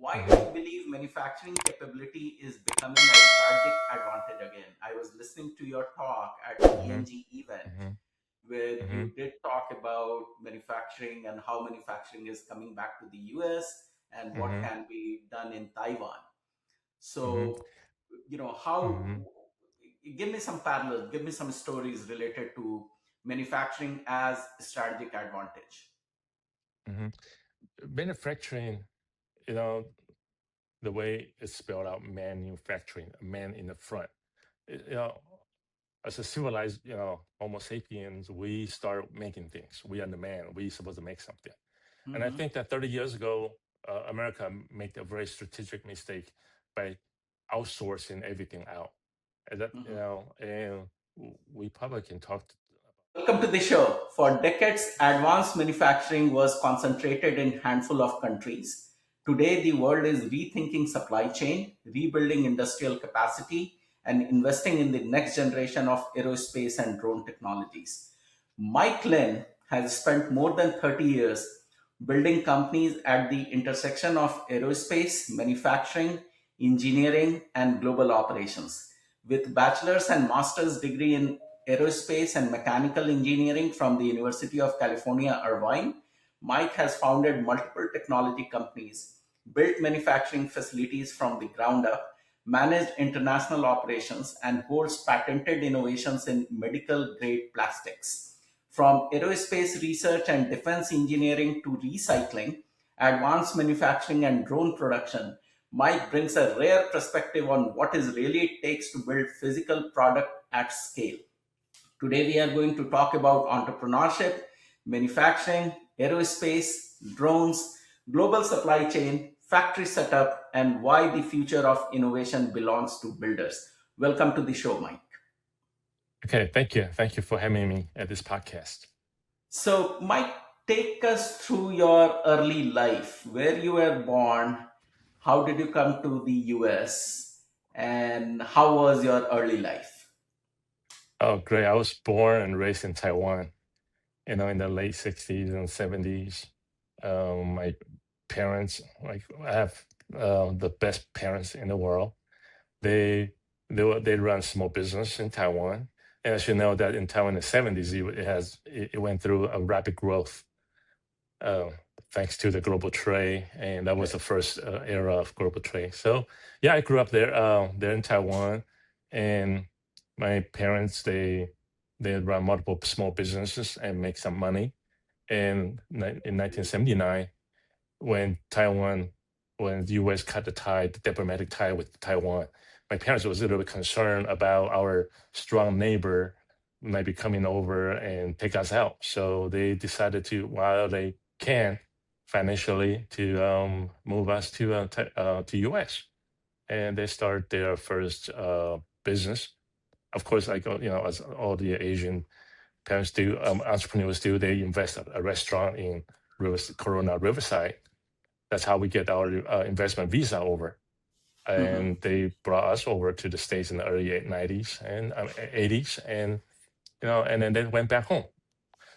Why do hmm you believe manufacturing capability is becoming a strategic advantage again? I was listening to your talk at hmm ENG event hmm where hmm you did talk about manufacturing and how manufacturing is coming back to the US and what hmm can be done in Taiwan. hmm So, how, hmm give me some parallels, give me some stories related to manufacturing as strategic advantage. hmm Manufacturing, you know, the way it's spelled out, manufacturing, a man in the front. You know, as a civilized, Homo sapiens, we start making things. We are the man. We supposed to make something. And I Hmm. think that 30 years ago, America made a very strategic mistake by outsourcing everything out. And that, Hmm. and we probably can talk. Welcome to the show. For decades, advanced manufacturing was concentrated in handful of countries. Today, the world is rethinking supply chain, rebuilding industrial capacity, and investing in the next generation of aerospace and drone technologies. Mike Lynn has spent more than 30 years building companies at the intersection of aerospace, manufacturing, engineering, and global operations. With bachelor's and master's degree in aerospace and mechanical engineering from the University of California, Irvine, Mike has founded multiple technology companies, built manufacturing facilities from the ground up, managed international operations, and holds patented innovations in medical grade plastics. From aerospace research and defense engineering to recycling, advanced manufacturing, and drone production, Mike brings a rare perspective on what is really it takes to build physical product at scale. Today, we are going to talk about entrepreneurship, manufacturing, aerospace, drones, global supply chain, factory setup, and why the future of innovation belongs to builders. Welcome to the show, Mike. Okay, thank you. Thank you for having me at this podcast. So, Mike, take us through your early life, where you were born, how did you come to the US, and how was your early life? Oh, great. I was born and raised in Taiwan, in the late 60s and 70s. My parents, like, I have the best parents in the world. They they run small business in Taiwan. And as you know, that in Taiwan in the 70s, it went through a rapid growth, uh, thanks to the global trade, and that was Right. the first era of global trade. So yeah, I grew up there in Taiwan, and my parents they run multiple small businesses and make some money. And in 1979, when the U.S. cut the diplomatic tie with Taiwan, my parents was a little bit concerned about our strong neighbor might be coming over and take us out. So they decided to, while they can, financially, to move us to U.S. And they start their first business. Of course, like as all the Asian parents do, entrepreneurs do, they invest a restaurant in Corona Riverside. That's how we get our investment visa over. Mhm. And they brought us over to the States in the early 90s and 80s. And, and then they went back home.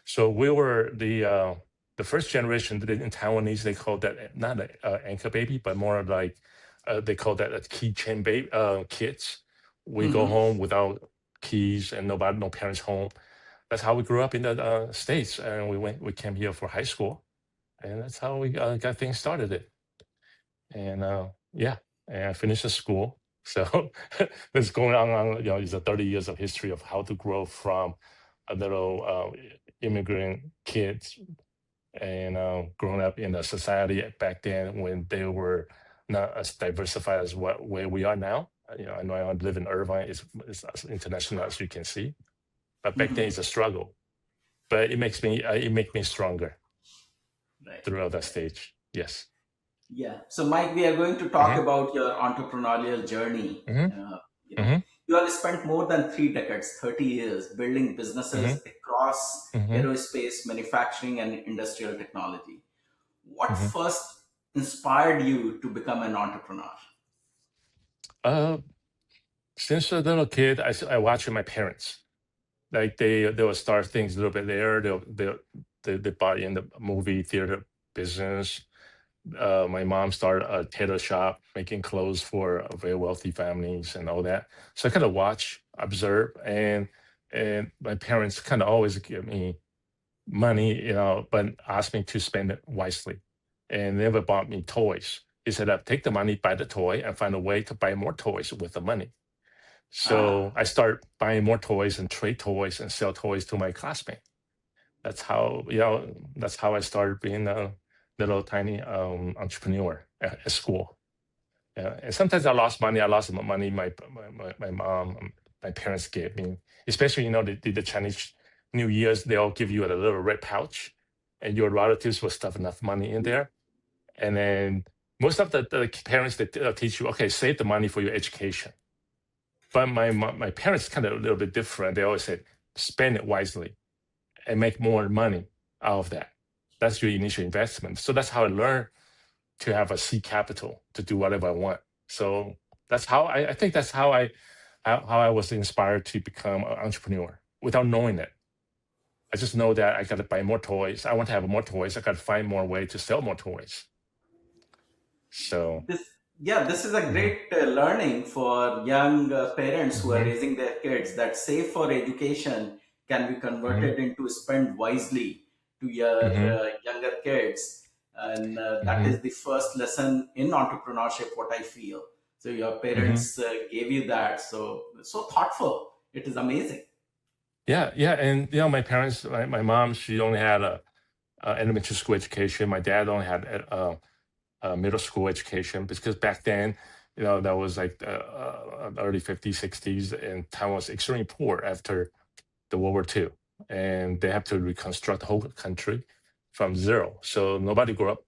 So we were the first generation that in Taiwanese, they call that not an anchor baby, but more like they call that a keychain baby, kids. We go Mhm. home without keys and no parents home. That's how we grew up in the States. And we came here for high school. And that's how we got things started. And yeah, and I finished the school. So this going on, is a 30 years of history of how to grow from a little immigrant kids and growing up in a society back then when they were not as diversified as where we are now. I know I live in Irvine; it's as international as you can see, but back then Mhm. it's a struggle. But it makes me stronger Right. throughout that Right. stage. Yes. Yeah. So, Mike, we are going to talk hmm about your entrepreneurial journey. hmm You know, hmm you have spent more than 3 decades, 30 years, building hmm businesses across hmm aerospace, manufacturing, and industrial technology. What hmm first inspired you to become an entrepreneur? Uh, since a little kid, I watched my parents. Like they will start things a little bit there. They bought in the movie theater business. my mom started a tailor shop making clothes for very wealthy families and all that. So I kind of watch, observe, and my parents kind of always give me money, but asked me to spend it wisely, and never bought me toys. He said, "Take the money, buy the toy, and find a way to buy more toys with the money." Ah, So I start buying more toys and trade toys and sell toys to my classmates. That's how that's how I started being a little tiny entrepreneur at school. Yeah, and sometimes I lost money. I lost money my mom, my parents gave me, especially the Chinese New Year's. They all give you a little red pouch, and your relatives will stuff enough money in there. And then most of the parents they teach you, okay, save the money for your education. But my parents kind of a little bit different. They always said, spend it wisely and make more money out of that. That's your initial investment. So that's how I learned to have a seed capital to do whatever I want. So that's how I think that's how I was inspired to become an entrepreneur without knowing it. I just know that I got to buy more toys. I want to have more toys. I got to find more way to sell more toys. So, this yeah, this is a hmm great learning for young parents who are hmm raising their kids, that save for education can be hmm converted into spend wisely to your hmm younger kids. And that hmm is the first lesson in entrepreneurship, what I feel. So your hmm parents gave you that, so thoughtful. It is amazing. yeah, and my parents, my mom, she only had a elementary school education. My dad only had middle school education because back then, that was like early 50s, 60s, and Taiwan was extremely poor after the World War II. And they have to reconstruct the whole country from zero. So nobody grew up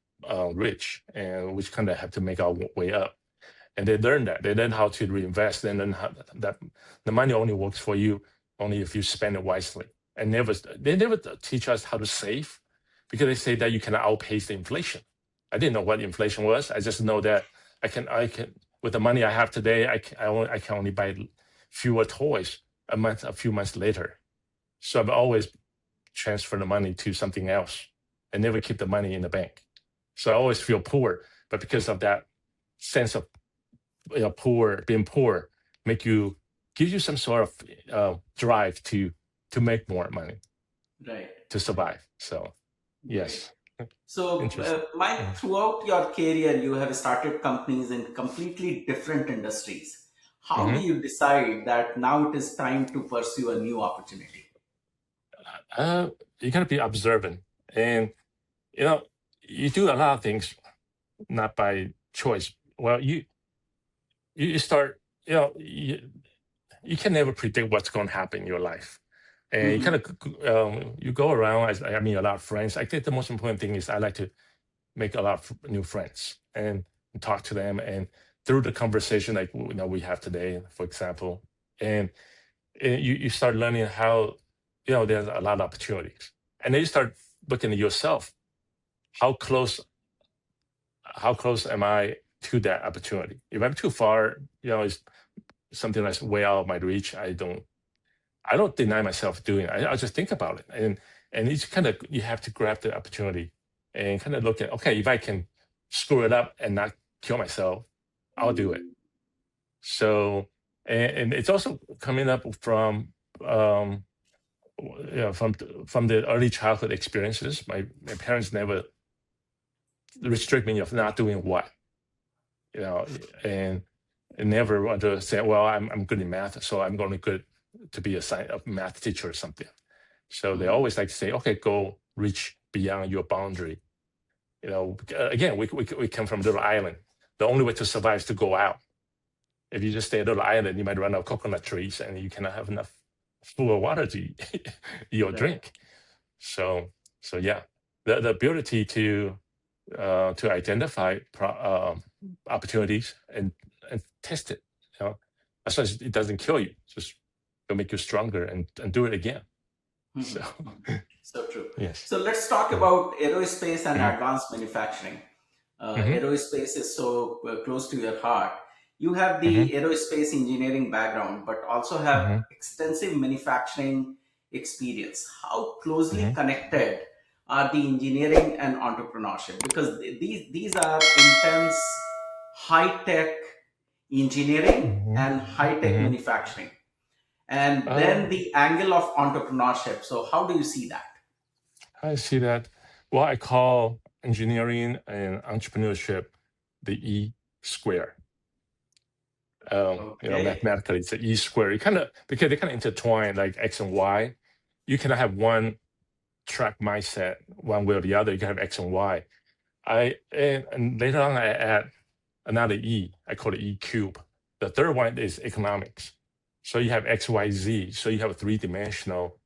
rich, and we kind of have to make our way up. And they learned that. They learned how to reinvest, and then how that the money only works for you only if you spend it wisely. And they never teach us how to save because they say that you cannot outpace the inflation. I didn't know what inflation was. I just know that I can with the money I have today, I can only buy fewer toys a few months later. So I've always transfer the money to something else and never keep the money in the bank. So I always feel poor, but because of that sense of being poor, make you gives you some sort of drive to make more money Right. to survive. So Great. yes, So, interesting. Mike, throughout your career, you have started companies in completely different industries. How do Mm-hmm. you decide that now it is time to pursue a new opportunity? You gotta be observant, and you know you do a lot of things not by choice. Well, you start you can never predict what's going to happen in your life. And you kind Mhm. of you go around. I mean, a lot of friends. I think the most important thing is I like to make a lot of new friends and talk to them, and through the conversation like we have today, for example, and you start learning how there's a lot of opportunities, and then you start looking at yourself. How close how close am I to that opportunity? If I'm too far, it's something that's way out of my reach. I don't deny myself doing it. I just think about it, and it's kind of you have to grab the opportunity and kind of look at, okay, if I can screw it up and not kill myself, I'll do it. So, and it's also coming up um, from the early childhood experiences. My parents never restrict me of not doing what, you know, and never want to say, well, I'm good in math, so I'm going to good to be a math teacher or something. So they Mhm. always like to say, okay, go reach beyond your boundary. Again, we come from a little island. The only way to survive is to go out. If you just stay a little island, you might run out of coconut trees and you cannot have enough food or water to eat or Right. drink. So, so yeah, the ability to identify opportunities and test it. As long as it doesn't kill you, just it'll make you stronger and do it again. So, Mhm. So true. yes. So let's talk Mm-hmm. about aerospace and advanced manufacturing. Mm-hmm. Aerospace is so close to your heart. You have Mm-hmm. the aerospace engineering background, but also have Mm-hmm. extensive manufacturing experience. How closely Mm-hmm. connected are the engineering and entrepreneurship, because these are intense high tech engineering Hmm. and high tech Hmm. manufacturing, and then Um, the angle of entrepreneurship. So how do you see that? I see that. Well, I call engineering and entrepreneurship the E square. Okay. Mathematically, it's an E square. You kind of because they kind of intertwine like X and Y. You cannot have one track mindset one way or the other. You can have X and Y. And later on I add another E. I call it E cube. The third one is economics. So you have X, Y, Z. So you have a three-dimensional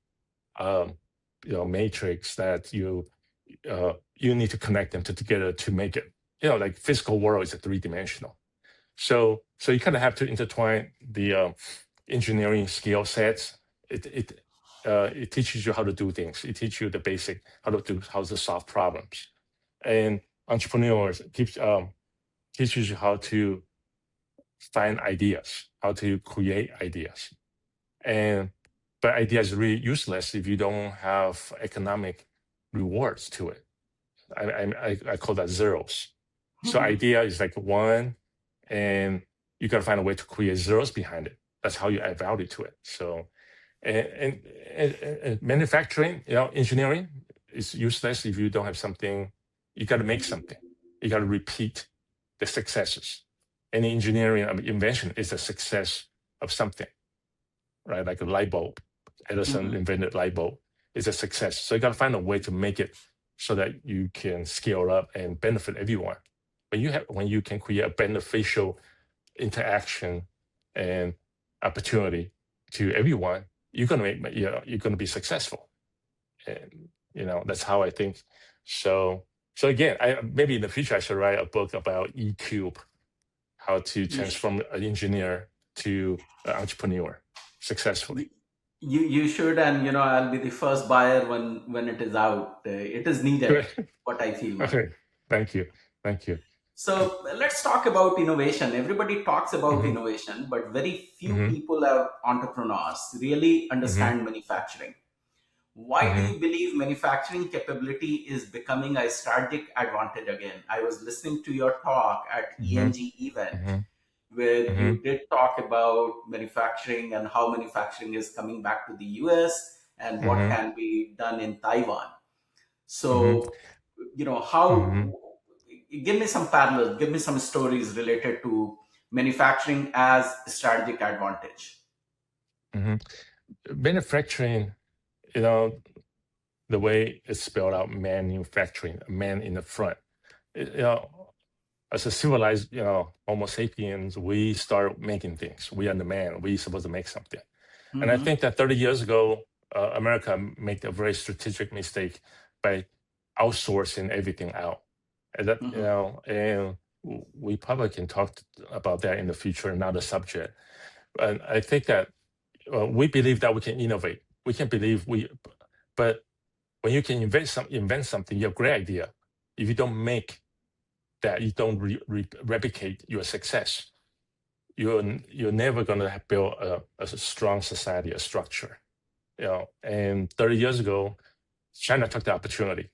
um, matrix that you need to connect them together to make it. Like physical world is a three-dimensional. So you kind of have to intertwine the engineering skill sets. It teaches you how to do things. It teaches you the basic how to solve problems. And entrepreneurs teaches you how to find ideas, how to create ideas. And but ideas are really useless if you don't have economic rewards to it. I call that zeros. So Mhm. idea is like one, and you got to find a way to create zeros behind it. That's how you add value to it. So and manufacturing, engineering is useless if you don't have something. You got to make something. You got to repeat the successes. Any engineering invention is a success of something, right? Like a light bulb. Edison Mhm. invented light bulb. It's a success. So you got to find a way to make it so that you can scale up and benefit everyone. When you can create a beneficial interaction and opportunity to everyone, you're gonna be successful. And that's how I think. So again, I maybe in the future I should write a book about E cube, how to You, sh- transform an engineer to an entrepreneur successfully. you should, and I'll be the first buyer when it is out. It is needed. What I feel, man. Okay. Thank you. Thank you. So let's talk about innovation. Everybody talks about Hmm. innovation, but very few Hmm. people are entrepreneurs, really Hmm. understand manufacturing. Why do Hmm. you believe manufacturing capability is becoming a strategic advantage again? I was listening to your talk at Hmm. ENG event Hmm. where Hmm. you did talk about manufacturing and how manufacturing is coming back to the US and what Hmm. can be done in Taiwan. Hmm. So, how, Hmm. give me some parallels, give me some stories related to manufacturing as a strategic advantage. Hmm. Manufacturing, you know, the way it's spelled out, manufacturing, a man in the front. You know, as a civilized, Homo sapiens, we start making things. We are the man. We supposed to make something. And I Hmm. think that 30 years ago, America made a very strategic mistake by outsourcing everything out. Hmm. And we probably can talk about that in the future, another subject. And I think that we believe that we can innovate. We can believe but when you can invent something, you have a great idea. If you don't make that, you don't replicate your success. You're never going to build a strong society, a structure. And 30 years ago, China took the opportunity,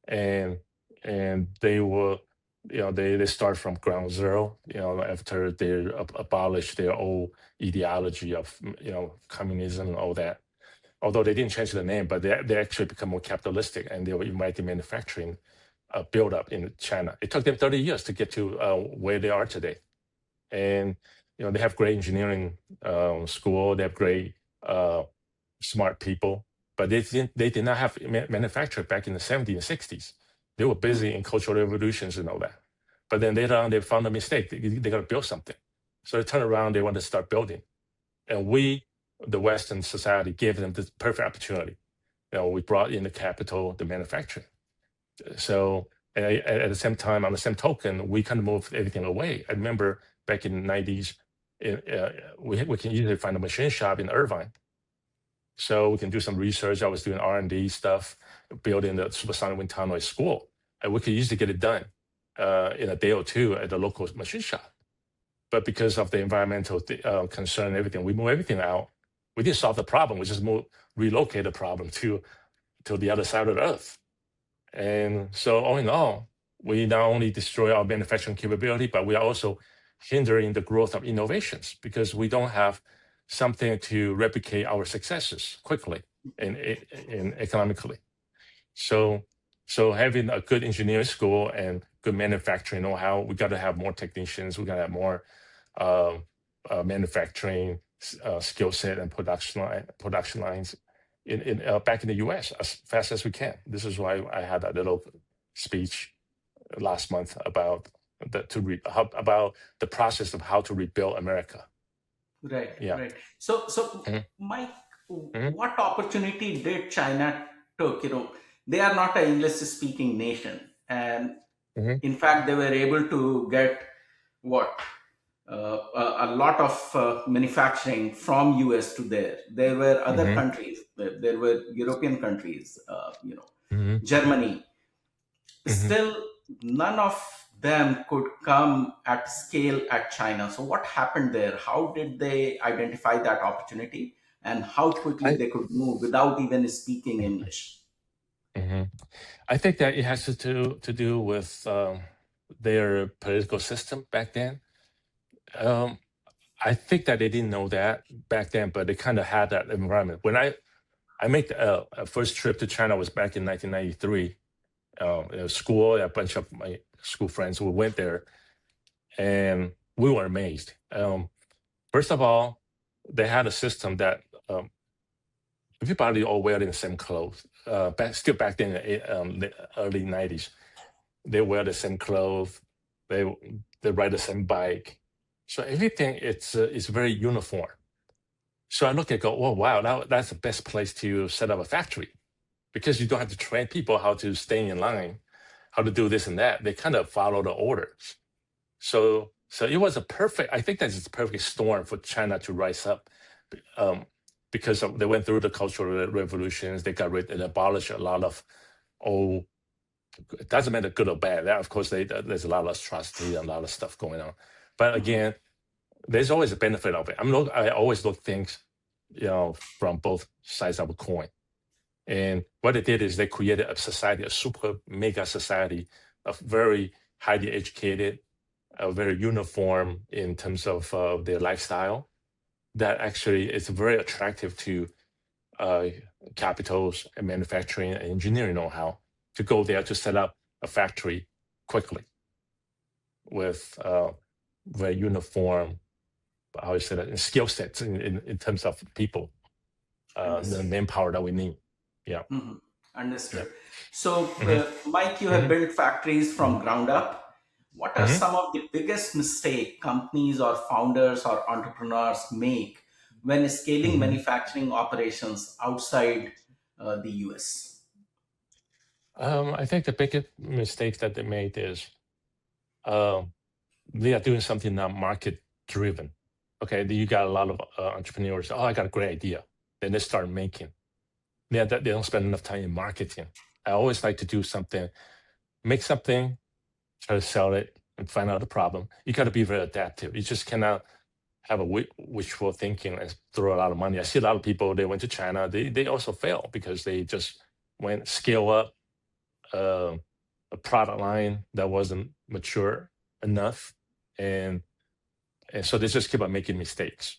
and they were, they start from ground zero. After they abolished their old ideology of communism and all that. Although they didn't change the name, but they actually become more capitalistic, and they were inviting manufacturing build up in China. It took them 30 years to get to where they are today. And they have great engineering school. They have great smart people, but they did not have manufacture back in the 70s and 60s. They were busy in cultural revolutions and all that. But then later on, they found a mistake. They got to build something. So they turned around, they want to start building. And we, the Western society, gave them the perfect opportunity. We brought in the capital, the manufacturing. So at the same time, on the same token, we kind of moved everything away. I remember back in the 90s, we can easily find a machine shop in Irvine. So we can do some research. I was doing R&D stuff, building the supersonic wind tunnel at school. And we could easily get it done in a day or two at the local machine shop. But because of the environmental concern and everything, we moved everything out. We didn't solve the problem. We just relocate the problem to the other side of the earth. And so all in all, we not only destroy our manufacturing capability, but we are also hindering the growth of innovations because we don't have something to replicate our successes quickly and economically. So, so having a good engineering school and good manufacturing know-how, we got to have more technicians. We got to have more uh, manufacturing skill set and production lines back in the U.S. as fast as we can. This is why I had that little speech last month about about the process of how to rebuild America. Right, Yeah. right. So, Mhm, Mike, mhm, what opportunity did China took? They are not an English-speaking nation, and mhm, in fact, they were able to get what a lot of manufacturing from US to there. There were other mhm, countries. There were European countries. mhm, Germany. mhm. Still, none of them could come at scale at China. So, what happened there? How did they identify that opportunity, and how quickly I they could move without even speaking English? mhm. I think that it has to do with their political system back then. Um, I think that they didn't know that back then, but they kind of had that environment. When I made a first trip to China was back in 1993. School, a bunch of my school friends who went there, and we were amazed. First of all, they had a system that everybody all wearing the same clothes. Still back then, in the early 90s, they wear the same clothes. They they ride the same bike. So everything it's very uniform. So I look at go, oh wow, that's the best place to set up a factory because you don't have to train people how to stay in line, how to do this and that. They kind of follow the orders. So it was a perfect. I think that's a perfect storm for China to rise up, um, because they went through the cultural revolutions. They got rid and abolished a lot of old. It doesn't matter good or bad. That of course there's a lot of atrocity and a lot of stuff going on. But Mhm. again, there's always a benefit of it. I always look things, from both sides of a coin. And what they did is they created a society, a super mega society of very highly educated, very uniform in terms of their lifestyle. That actually is very attractive to uh, capitals and manufacturing and engineering know-how to go there to set up a factory quickly with very uniform, how you say that, in skill sets in terms of people, the Understood. manpower that we need. Yeah, Mhm. yeah. Understood. So, Hmm. Mike, you have Hmm. built factories from ground up. What are Hmm. some of the biggest mistake companies or founders or entrepreneurs make when scaling Hmm. manufacturing operations outside the US? I think the biggest mistake that they made is um, they are doing something not market driven. Okay, you got a lot of entrepreneurs. Oh, I got a great idea. Then they start making. They don't spend enough time in marketing. I always like to do something, make something, try to sell it, and find out the problem. You got to be very adaptive. You just cannot have a wishful thinking and throw a lot of money. I see a lot of people. They went to China. They also fail because they just went scale up uh, a product line that wasn't mature enough, and and so they just keep on making mistakes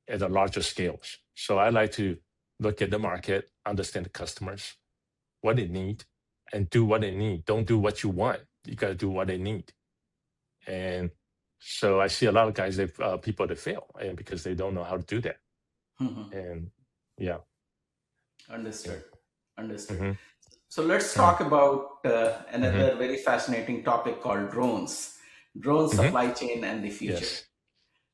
at the larger scales. So I like to look at the market, understand the customers, what they need, and do what they need. Don't do what you want. You got to do what they need. And so I see a lot of guys, people that fail, and because they don't know how to do that. Mhm. And yeah, yeah. Understood. Understood. Hmm. So let's Hmm. talk about Hmm. another very fascinating topic called drones, drone Hmm. supply chain and the future. Yes.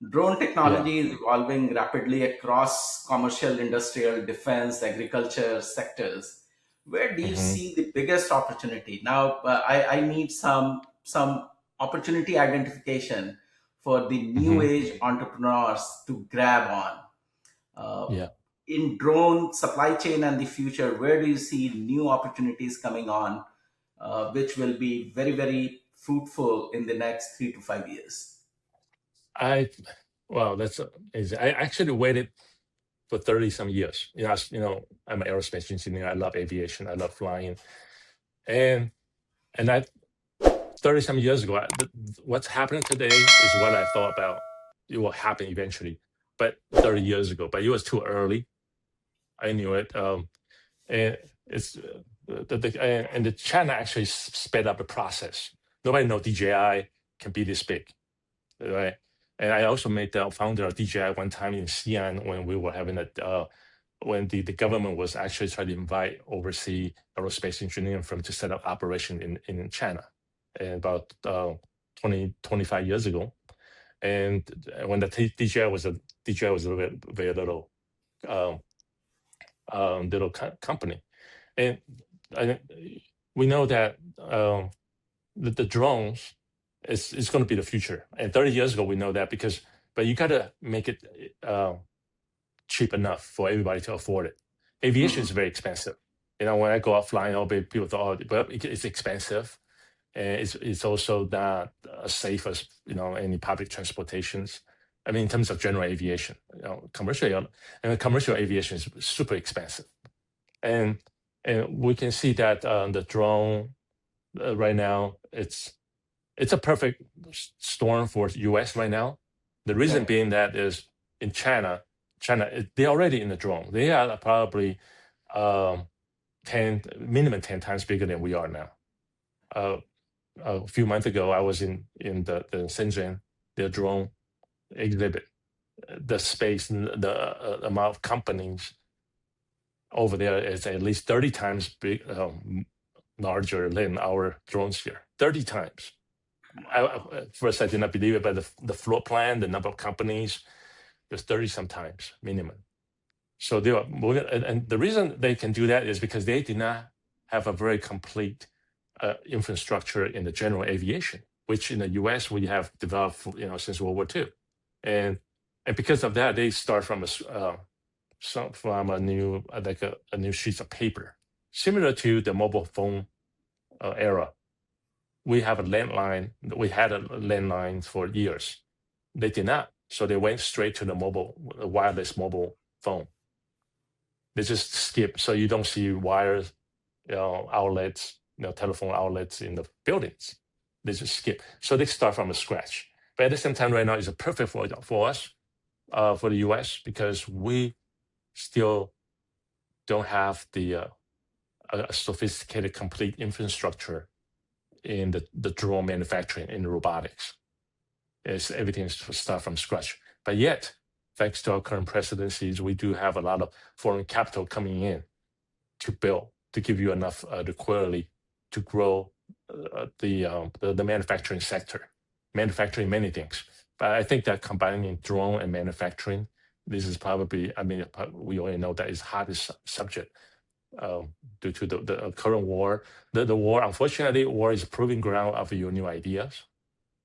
Drone Yeah. technology is evolving rapidly across commercial, industrial, defense, agriculture sectors. Where do you Hmm. see the biggest opportunity? Now, I need some opportunity identification for the new Hmm. age entrepreneurs to grab on. Uh, Yeah. in drone supply chain and the future, where do you see new opportunities coming on, which will be very, very fruitful in the next 3 to 5 years? I Wow, is I actually waited for 30 some years. I'm an aerospace engineer. I love aviation. I love flying. And that 30 some years ago, what's happening today is what I thought about it will happen eventually, but 30 years ago, but it was too early. I knew it. And it's and the China actually sped up the process. Nobody know DJI can be this big, right? And I also made the founder of DJI one time in Xi'an when we were having when the government was actually trying to invite overseas aerospace engineering firm to set up operation in China, and about 25 years ago. And when the DJI was a very little um, little company, and I, we know that the drones is going to be the future. And 30 years ago, we know that but you got to make it cheap enough for everybody to afford it. Aviation is very expensive. When I go out flying, people thought, oh, but it's expensive. And it's also not as safe as any public transportations. I mean, in terms of general aviation, commercial aviation is super expensive. And we can see that the drone right now, it's a perfect storm for US right now. The reason being that is in China, they're already in the drone. They are probably minimum 10 times bigger than we are now. A few months ago, I was in the Shenzhen, their drone exhibit. The space, the amount of companies over there is at least 30 times larger than our drones here. 30 times. First, I did not believe it, but the floor plan, the number of companies, there's 30 sometimes minimum. So they are moving, and the reason they can do that is because they did not have a very complete infrastructure in the general aviation, which in the U.S. we have developed, since World War II, and because of that, they start from a new a new sheet of paper, similar to the mobile phone era. We have a landline. We had a landline for years. They did not, so they went straight to the wireless mobile phone. They just skip, so you don't see wires, outlets, telephone outlets in the buildings. They just skip. So they start from scratch. But at the same time, right now, it's perfect for us, for the US, because we still don't have a sophisticated, complete infrastructure in the drone manufacturing, in robotics. Everything is start from scratch. But yet, thanks to our current presidencies, we do have a lot of foreign capital coming in to give you enough liquidity to grow the manufacturing sector, manufacturing many things. But I think that combining drone and manufacturing, this is probably, we already know that is hardest subject due to the current war. The war, unfortunately, war is a proving ground of your new ideas.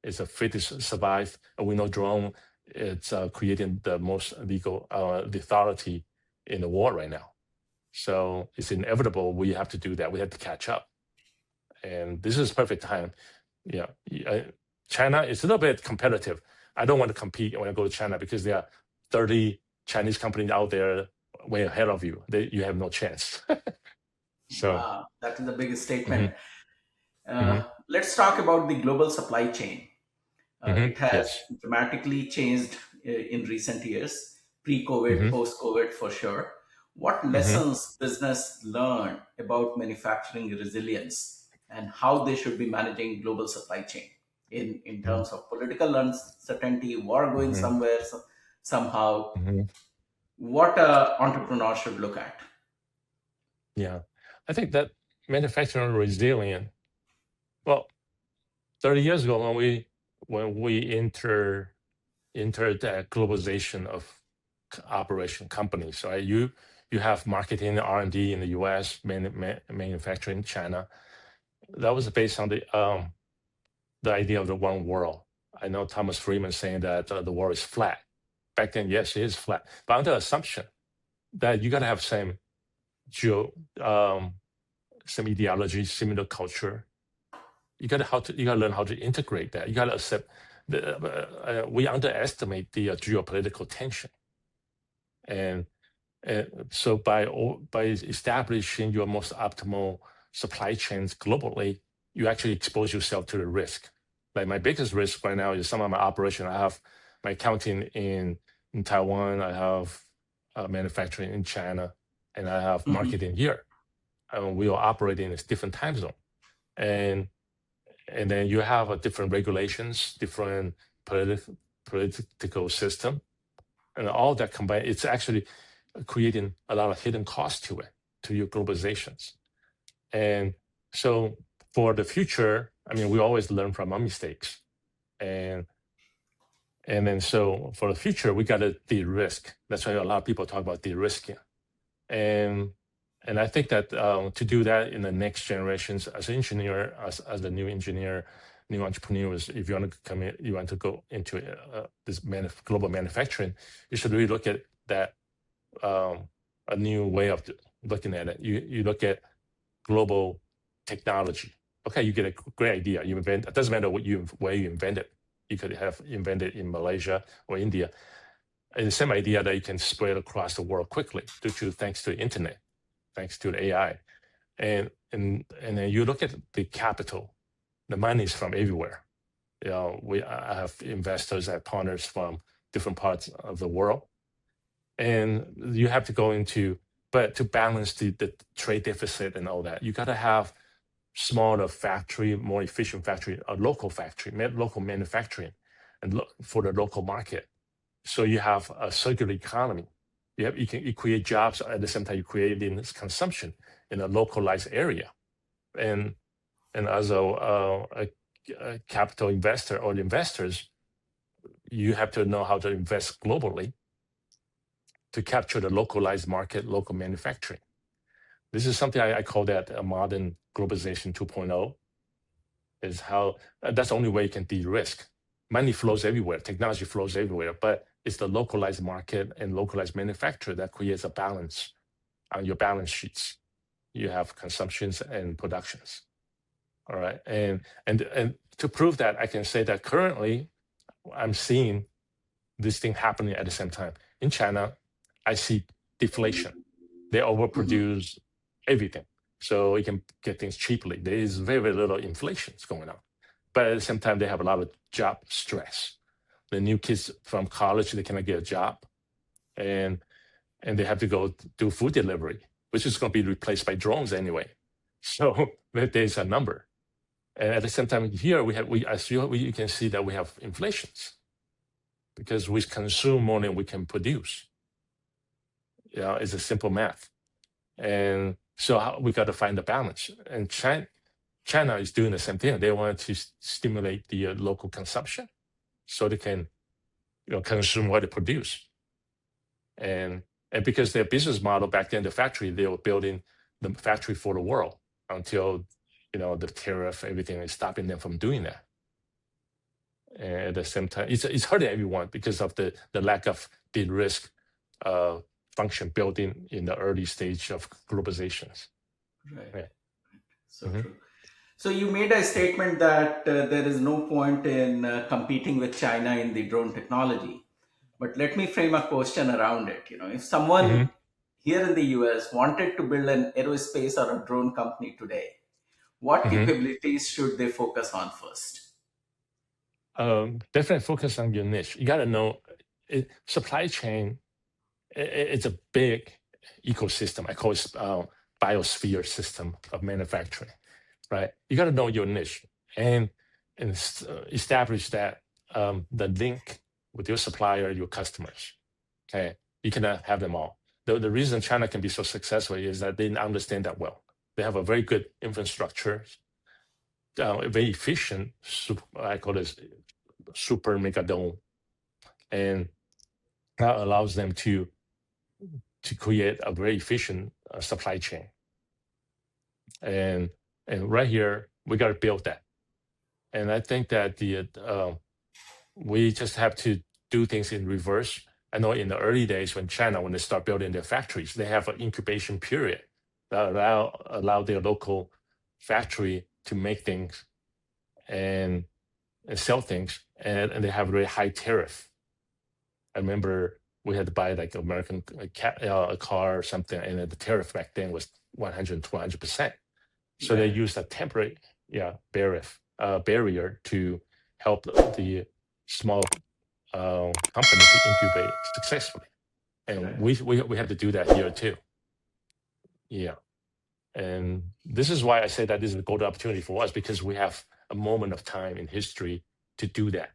It's a fit to survive. We know drone, it's creating the most legal lethality in the war right now. So it's inevitable. We have to do that. We have to catch up. And this is perfect time. China is a little bit competitive. I don't want to compete when I go to China because there are 30 Chinese companies out there way ahead of you. You have no chance. So Wow, that is the biggest statement. mhm, Let's talk about the global supply chain. It has yes. dramatically changed in recent years, pre-COVID, hmm post-COVID for sure. What hmm lessons business learn about manufacturing resilience and how they should be managing global supply chain in terms of political uncertainty, war going hmm somewhere somehow? hmm What a entrepreneur should look at. Yeah. I think that manufacturing resilient, well, 30 years ago when we entered that globalization of operation companies, right? You have marketing R&D in the US, manufacturing in China. That was based on the idea of the one world. I know Thomas Friedman saying that the world is flat. Back then, yes, it is flat, but under assumption that you got to have geo, um, same ideology, similar culture. You got to learn how to integrate that. You got to accept we underestimate the geopolitical tension, and so by establishing your most optimal supply chains globally, you actually expose yourself to the risk. Like my biggest risk right now is some of my operation. I have my accounting in Taiwan, I have manufacturing in China, and I have Mhm. marketing here. And we are operating in a different time zone. And and then you have a different regulations, different political system, and all that combined, it's actually creating a lot of hidden costs to it, to your globalizations. And so for the future, I mean, we always learn from our mistakes. And and then so for the future, we got to de-risk. That's why a lot of people talk about de-risking. And and I think that to do that in the next generations, as an engineer, as a new engineer, new entrepreneurs, if you want to come in, you want to go into this global manufacturing, you should really look at that a new way of looking at it. You look at global technology. Okay, you get a great idea. You invent. It doesn't matter where you invent it. You could have invented in Malaysia or India. And the same idea that you can spread across the world quickly due to thanks to the internet, thanks to the AI. And then you look at the capital, the money is from everywhere. I have investors, I have partners from different parts of the world, and you have to go into, but to balance the trade deficit and all that, you got to have smaller factory, more efficient factory, a local factory, local manufacturing, and for the local market. So you have a circular economy. You create jobs at the same time you create this consumption in a localized area. And as a capital investor or investors, you have to know how to invest globally to capture the localized market, local manufacturing. This is something I call that a modern globalization 2.0, is how that's the only way you can de-risk. Money flows everywhere, technology flows everywhere, but it's the localized market and localized manufacturer that creates a balance on your balance sheets. You have consumptions and productions. All right. And to prove that, I can say that currently I'm seeing this thing happening at the same time. In China, I see deflation. They Mhm. overproduce everything. So you can get things cheaply. There is very, very little inflation going on. But at the same time, they have a lot of job stress. The new kids from college, they cannot get a job. And they have to go do food delivery, which is going to be replaced by drones anyway. So there's a number. And at the same time, here as you can see that we have inflations because we consume more than we can produce. It's a simple math. And so we got to find the balance. And China is doing the same thing. They want to stimulate the local consumption so they can consume what they produce. And because their business model back then, the factory, they were building the factory for the world until the tariff, everything is stopping them from doing that. And at the same time, it's hurting everyone because of the lack of the risk function building in the early stage of globalizations. Right. Yeah. So Hmm. true. So you made a statement that there is no point in competing with China in the drone technology. But let me frame a question around it. If someone Hmm. here in the US wanted to build an aerospace or a drone company today, what Hmm. capabilities should they focus on first? Definitely focus on your niche. You got to know supply chain. It's a big ecosystem. I call it biosphere system of manufacturing. Right? You got to know your niche and establish that the link with your supplier, your customers. Okay, you cannot have them all. The reason China can be so successful is that they understand that well. They have a very good infrastructure, very efficient. I call it super mega dome, and that allows them to create a very efficient supply chain. And right here, we got to build that. And I think that we just have to do things in reverse. I know in the early days when China, when they start building their factories, they have an incubation period that allow their local factory to make things and, sell things, and they have a very high tariff. I remember we had to buy like a car or something, and the tariff back then was 100, 200%. So they Right. use a temporary, barrier to help the small company to incubate successfully. And Right. we have to do that here too. Yeah. And this is why I say that this is a golden opportunity for us, because we have a moment of time in history to do that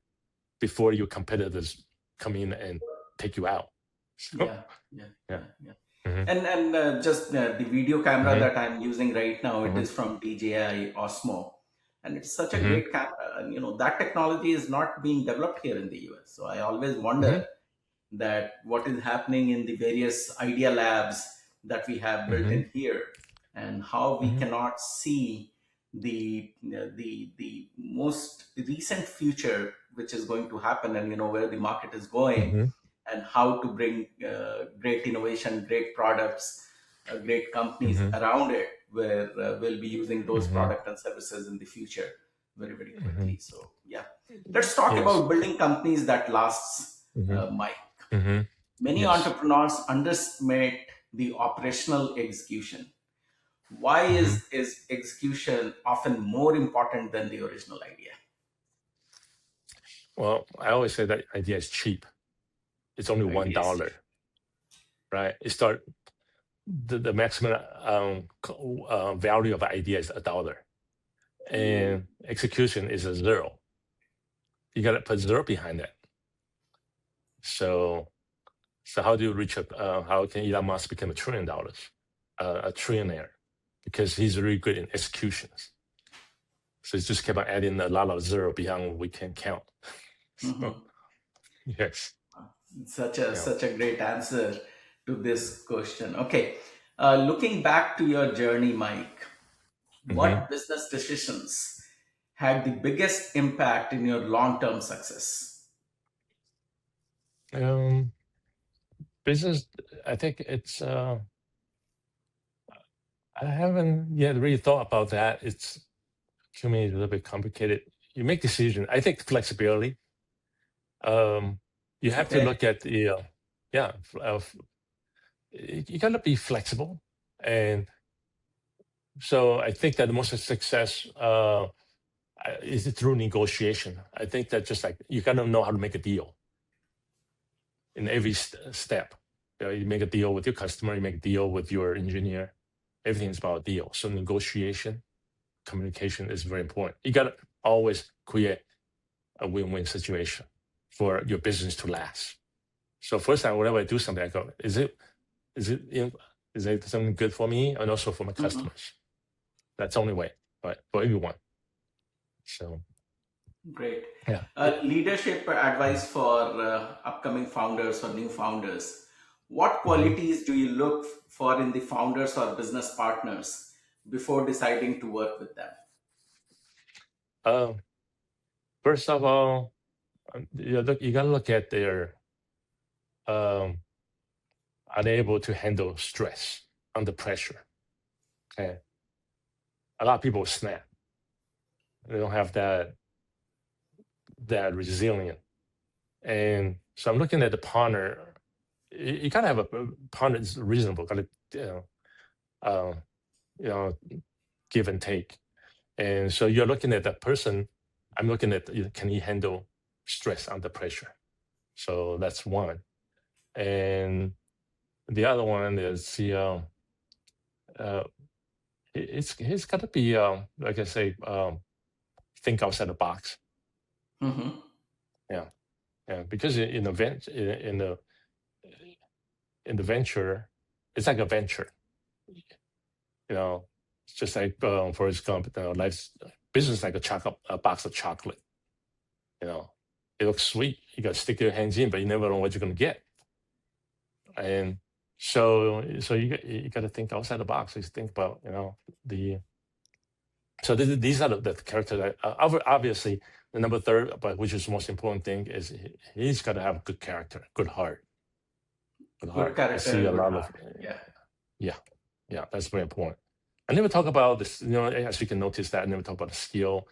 before your competitors come in and take you out. So, Yeah. Yeah. yeah. Yeah. Yeah. Hmm. And just the video camera Hmm. that I'm using right now, it Hmm. is from DJI Osmo, and it's such a Hmm. great camera. And that technology is not being developed here in the US. So I always wonder Hmm. that what is happening in the various idea labs that we have built Hmm. in here, and how we Hmm. cannot see the most recent future which is going to happen, and where the market is going, Hmm. and how to bring great innovation, great products, great companies Hmm. around it, where we'll be using those Hmm. products and services in the future very, very Hmm. quickly. So yeah, let's talk Yes. about building companies that lasts, Hmm. Mike. Hmm. Many Yes. entrepreneurs underestimate the operational execution. Why Hmm. is execution often more important than the original idea? Well, I always say that idea is cheap. It's only Idea is cheap. $1, right? It start the maximum value of idea is $1, and execution is a zero. You got to put zero behind that. So, how do you reach up? How can Elon Musk become $1 trillion, a trillionaire? Because he's really good in executions. So he just kept on adding a lot of zero behind what we can count. So, Mhm. yes, Such a yeah. such a great answer to this question. Okay, looking back to your journey, Mike, Hmm. what business decisions had the biggest impact in your long-term success? Um, business, I think it's. I haven't yet really thought about that. It's to me a little bit complicated. You make decisions. I think flexibility. Um, you have to Okay. look at the yeah. You gotta be flexible, and so I think that the most of success is through negotiation. I think that just like you gotta know how to make a deal in every step. You make a deal with your customer, you make a deal with your engineer. Everything's about a deal. So negotiation, communication is very important. You gotta always create a win-win situation for your business to last. So first time, whenever I do something, I go, is it, is it something good for me and also for my Mhm. customers? That's the only way, right? For everyone. So Great. yeah. Leadership advice for upcoming founders or new founders. What Mhm. qualities do you look for in the founders or business partners before deciding to work with them? Uh, First of all, you gotta look at their um, are they able to handle stress under pressure? Okay, a lot of people snap. They don't have that resilient. And so I'm looking at the partner. You gotta have a partner that's reasonable. Gotta uh, you know give and take. And so you're looking at that person. I'm looking at can he handle stress under pressure? So that's one. And the other one is uh, he's got to be like I say think outside the box. Hmm. Yeah, yeah. Because in the in the venture, it's like a venture. You know, it's just like for example, life's business like a box of chocolate. You know, it looks sweet. You got to stick your hands in, but you never know what you're going to get. And so you got to think outside the box. Just think about the so these are the characters that obviously the number third, but which is the most important thing is he's got to have good character, good heart, good Good heart. I character see and a good lot of heart. Yeah. yeah, yeah, that's very important. I never talk about this, as you can notice that I never talk about the skill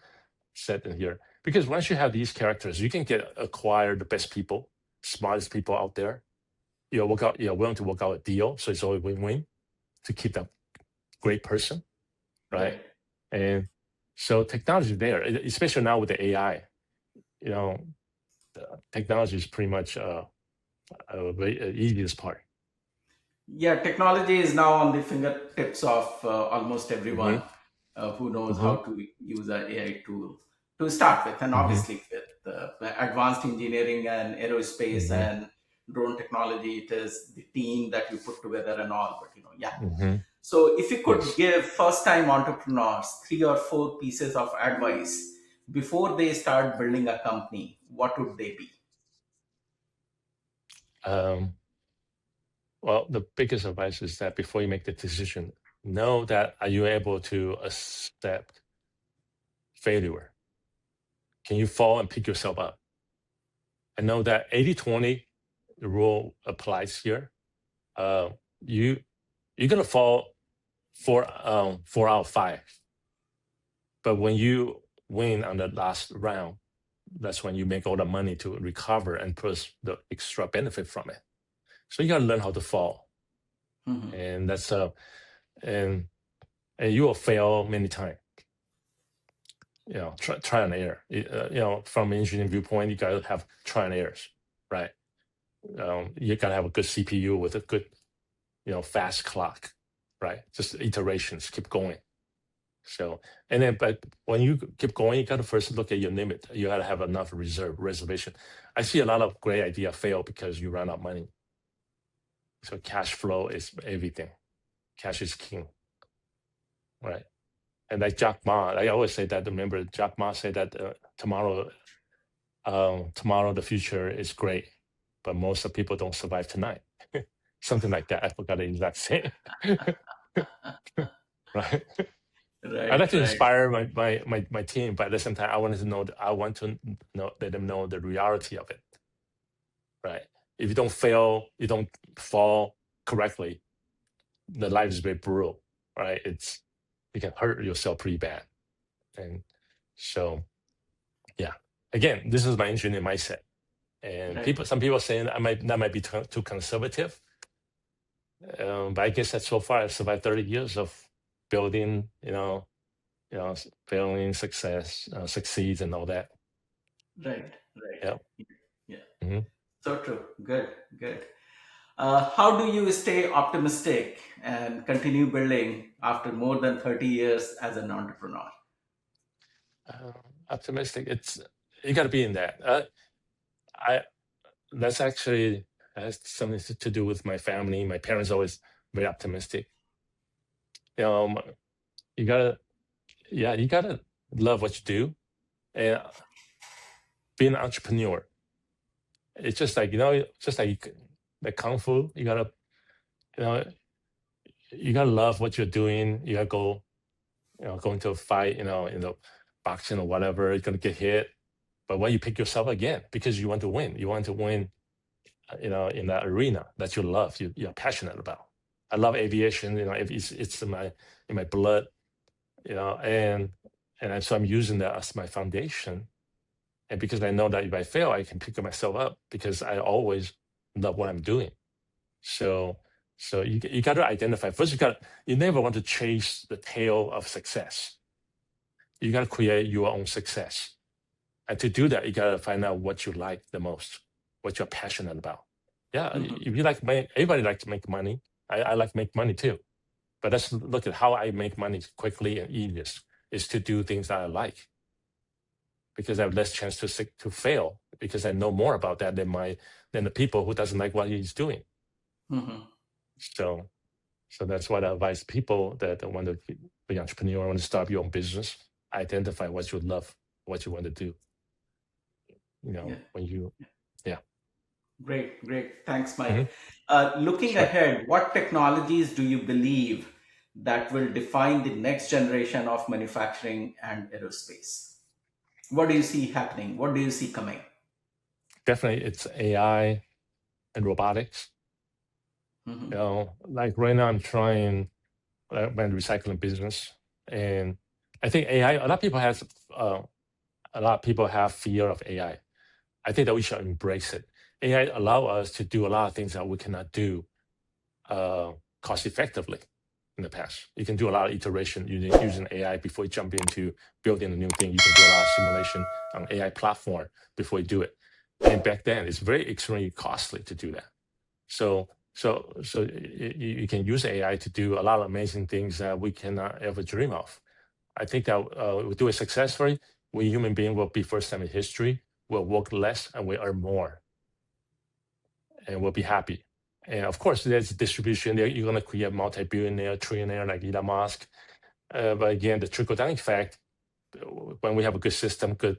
set in here because once you have these characters, you can get acquire the best people, smartest people out there. You're willing to work out a deal, so it's always win-win to keep that great person, right? Right. And so technology there, especially now with the AI, you know, technology is pretty much easiest part. Yeah, technology is now on the fingertips of almost Hmm. everyone who knows Hmm. how to use an AI tool to start with, and Hmm. obviously with advanced engineering and aerospace Hmm. and drone technology, it is the team that you put together and all. But yeah. Hmm. So, if you could Yes. give first-time entrepreneurs 3 or 4 pieces of advice before they start building a company, what would they be? Um, well, the biggest advice is that before you make the decision, know that are you able to accept failure? Can you fall and pick yourself up? And know that 80-20 rule applies here. Uh, you you're gonna fall 4 out of 5, but when you win on the last round, that's when you make all the money to recover and plus the extra benefit from it. So you gotta learn how to fall, Mhm. and that's and and you will fail many times. Try and error. From an engineering viewpoint, you gotta have try and errors, right? You gotta have a good CPU with a good, fast clock, right? Just iterations, keep going. So, and then, but when you keep going, you got to first look at your limit. You got to have enough reservation. I see a lot of great idea fail because you run out of money. So cash flow is everything. Cash is king, right? And like Jack Ma, I always say that. Remember, Jack Ma said that tomorrow the future is great, but most of people don't survive tonight. Something like that. I forgot the exact saying. Right. I like Right, to right, inspire my team, but at the same time, I want to let them know the reality of it. Right. If you don't fail, you don't fall correctly, the life is very brutal. Right. You can hurt yourself pretty bad. And so, yeah. Again, this is my engineering mindset. And right. some people saying that might be too conservative. But I guess that so far I've survived 30 years of building, failing, success, succeeds, and all that. Right, right. Yeah. Yeah. Hmm. So true. Good, good. How do you stay optimistic and continue building after more than 30 years as an entrepreneur? Uh, Optimistic. You got to be in that. I That's actually has something to do with my family. My parents always very optimistic. Um, you gotta, yeah, you gotta love what you do, and be an entrepreneur. It's just like just like kung fu. You know, you gotta love what you're doing. You gotta go into a fight. Boxing or whatever. You're gonna get hit, but when you pick yourself again because you want to win, in that arena that you love, you're passionate about. I love aviation. It's in my blood. So I'm using that as my foundation. And because I know that if I fail, I can pick myself up because I always love what I'm doing. So, you got to identify first. You never want to chase the tail of success. You got to create your own success. And to do that, you got to find out what you like the most, what you're passionate about. Yeah, Mhm, if you everybody likes to make money. I like to make money too. But let's look at how I make money quickly and easiest is to do things that I like because I have less chance to fail because I know more about that than the people who doesn't like what he's doing. mhm. So that's what I advise people that want to be entrepreneur, want to start your own business. Identify what you love, what you want to do. Yeah. When you, yeah. Great, great. Thanks, Mike. Hmm. Looking Sure. ahead, what technologies do you believe that will define the next generation of manufacturing and aerospace? What do you see happening? What do you see coming? Definitely, it's AI and robotics. Mhm. Like right now, I'm trying my recycling business, and I think AI. A lot of people have fear of AI. I think that we should embrace it. AI allow us to do a lot of things that we cannot do cost effectively. in the past. You can do a lot of iteration using AI before you jump into building a new thing. You can do a lot of simulation on AI platform before you do it. And back then, it's very extremely costly to do that. So you can use AI to do a lot of amazing things that we cannot ever dream of. I think that we do it successfully. We human beings will be first time in history. We'll work less and we earn more, and we'll be happy. And of course, there's distribution. There, you're going to create multi-billionaire, trillionaire like Elon Musk. But again, the trickle down effect. When we have a good system, good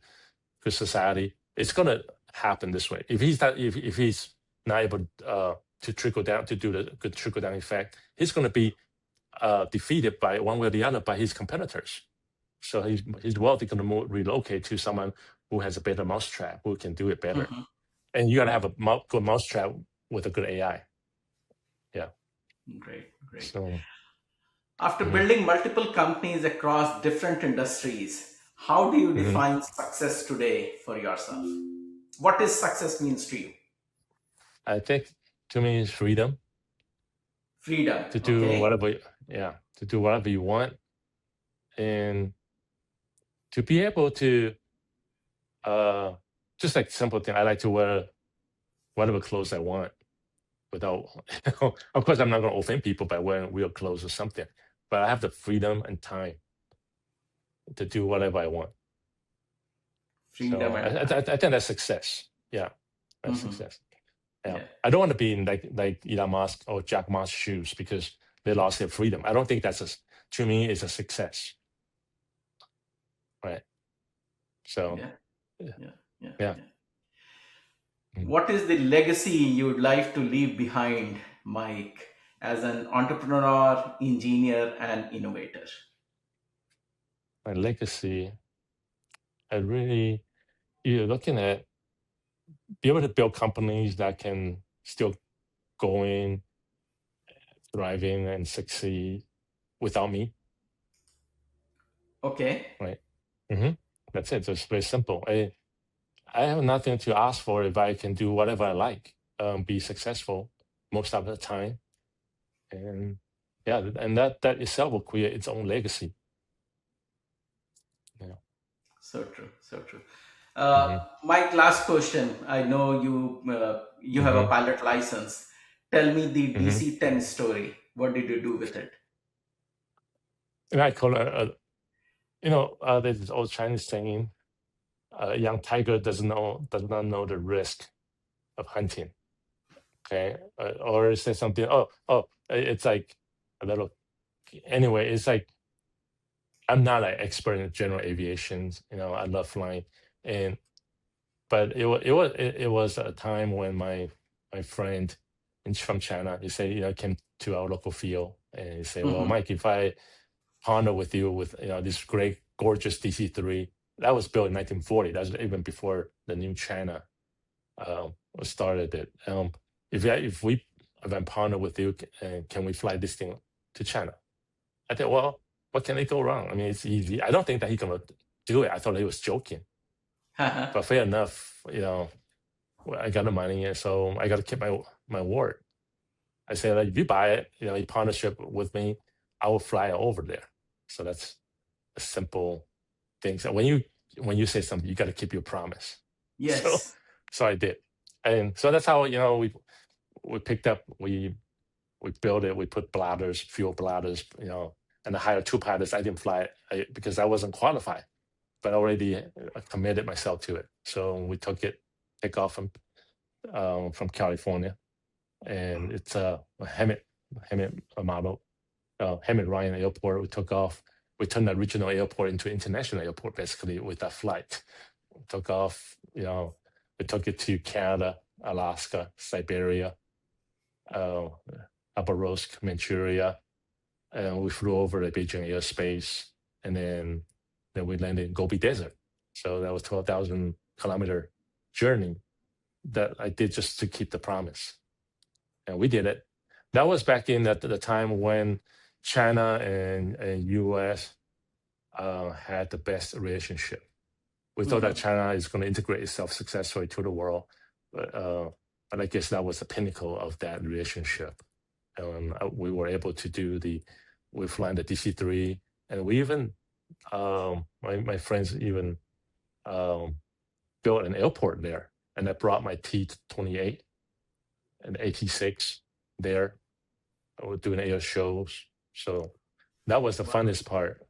society, it's going to happen this way. If he's not, if he's not able to trickle down to do the good trickle down effect, he's going to be defeated by one way or the other by his competitors. So his wealth is going to relocate to someone who has a better mousetrap, who can do it better. Mhm. And you got to have a good mousetrap with a good AI. Yeah. Great, great. So After mhm, building multiple companies across different industries, how do you mhm. define success today for yourself? What is success means to you? I think to me is freedom Freedom, to do okay? whatever. Yeah, to do whatever you want, and to be able to uh, just like simple thing. I like to wear whatever clothes I want without. Of course, I'm not going to offend people by wearing real clothes or something, but I have the freedom and time to do whatever I want. Freedom So and time. I think that's success. Yeah, that's Mhm. success. Yeah, Yeah. I don't want to be in like Elon Musk or Jack Ma's shoes because they lost their freedom. I don't think that's to me is a success, right? So Yeah. yeah, Yeah. Yeah. yeah. Yeah. Mm. What is the legacy you would like to leave behind, Mike, as an entrepreneur, engineer, and innovator? My legacy, I really you're looking at be able to build companies that can still go in, thriving, and succeed without me, Okay. right? hmm That's it. So it's very simple. I have nothing to ask for if I can do whatever I like, be successful most of the time, and yeah, and that itself will create its own legacy. Yeah. So true. So true. hmm Mike, last question. I know you have a hmm pilot license. Tell me the hmm DC-10 story. What did you do with it? And I call it, there's this old Chinese saying, "A young tiger does not know the risk of hunting." Okay, or say something. It's like a little. Anyway, it's like I'm not an expert in general aviation. I love flying, and but it was a time when my friend from China, he said, came to our local field and he said, well, Mhm. Mike, if I partner with you with this great gorgeous DC-3 that was built in 1940, that's even before the new China started it. If I partner with you, can we fly this thing to China? I thought, well, what can it go wrong? I mean, it's easy. I don't think that he's gonna do it. I thought he was joking, but fair enough. Well, I got the money, and so I got to keep my word. I said, like, if you buy it, in partnership with me, I will fly over there. So that's a simple thing. So when you say something, you got to keep your promise. So Yes. so I did, and so that's how we picked up. We built it. We put bladders, fuel bladders, and I hired two pilots. I didn't fly it because I wasn't qualified, but I already committed myself to it. So we take off from California, and it's a Hemet model, Hemet Ryan Airport. We took off. We turned the regional airport into international airport basically with that flight. We took off. We took it to Canada, Alaska, Siberia, uh, Abarovsk, Manchuria, and we flew over the Beijing airspace, and then we landed in Gobi Desert. So that was 12,000 kilometer journey that I did just to keep the promise. And we did it. That was back in the time when China and US had the best relationship. We thought that Mhm. China is going to integrate itself successfully to the world, but, but I guess that was the pinnacle of that relationship. And we were able to do we flying the DC-3, and we even my friends even built an airport there, and I brought my T-28 and AT-6 there. I was doing air shows, so that was the Wow. funnest part.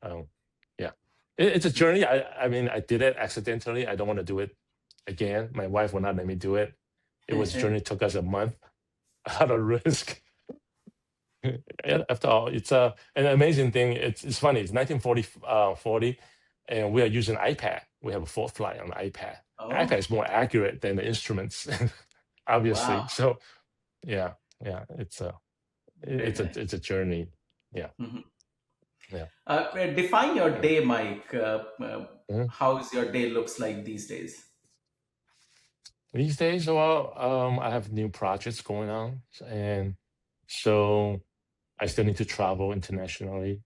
Yeah, it's a journey. I mean, I did it accidentally. I don't want to do it again. My wife will not let me do it. It was a journey. It took us a month, a lot of risk. And after all, it's an amazing thing. It's funny. It's 1940, and we are using iPad. We have a full flight on the iPad. The iPad Oh, is more accurate than the instruments, obviously. wow. So yeah, yeah, Very nice. it's a journey. Yeah, Mhm. yeah. Define your Yeah. day, Mike. Mhm. How's your day looks like these days? These days, well, I have new projects going on, and so I still need to travel internationally.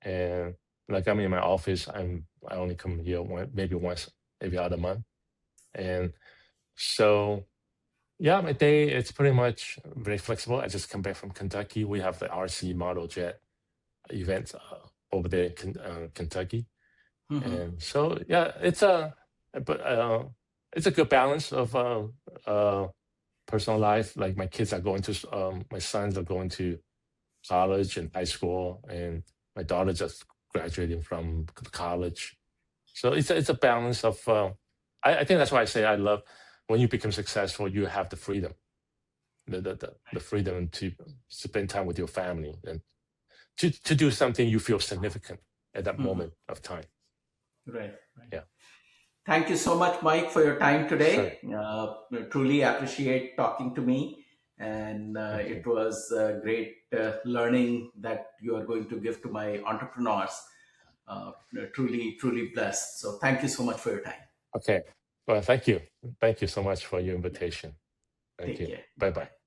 And like I'm in my office, I only come here maybe once every other month. And so yeah, my day it's pretty much very flexible. I just come back from Kentucky. We have the RC Model Jet event over there in Kentucky, Mhm. and so yeah, but it's a good balance of personal life. Like my kids are going to my sons are going to college and high school, and my daughter just graduating from college. So it's a balance of. I think that's why I say I love when you become successful, you have the freedom, the freedom to spend time with your family and to do something you feel significant at that Mhm. moment of time. Right. Right. Yeah. Thank you so much, Mike, for your time Sure. today. Truly appreciate talking to me, and Thank it you. was great learning that you are going to give to my entrepreneurs. Truly, truly blessed. So, thank you so much for your time. Okay. Well, thank you. Thank you so much for your Yeah. invitation. Thank Take you. care. Bye Bye bye. bye.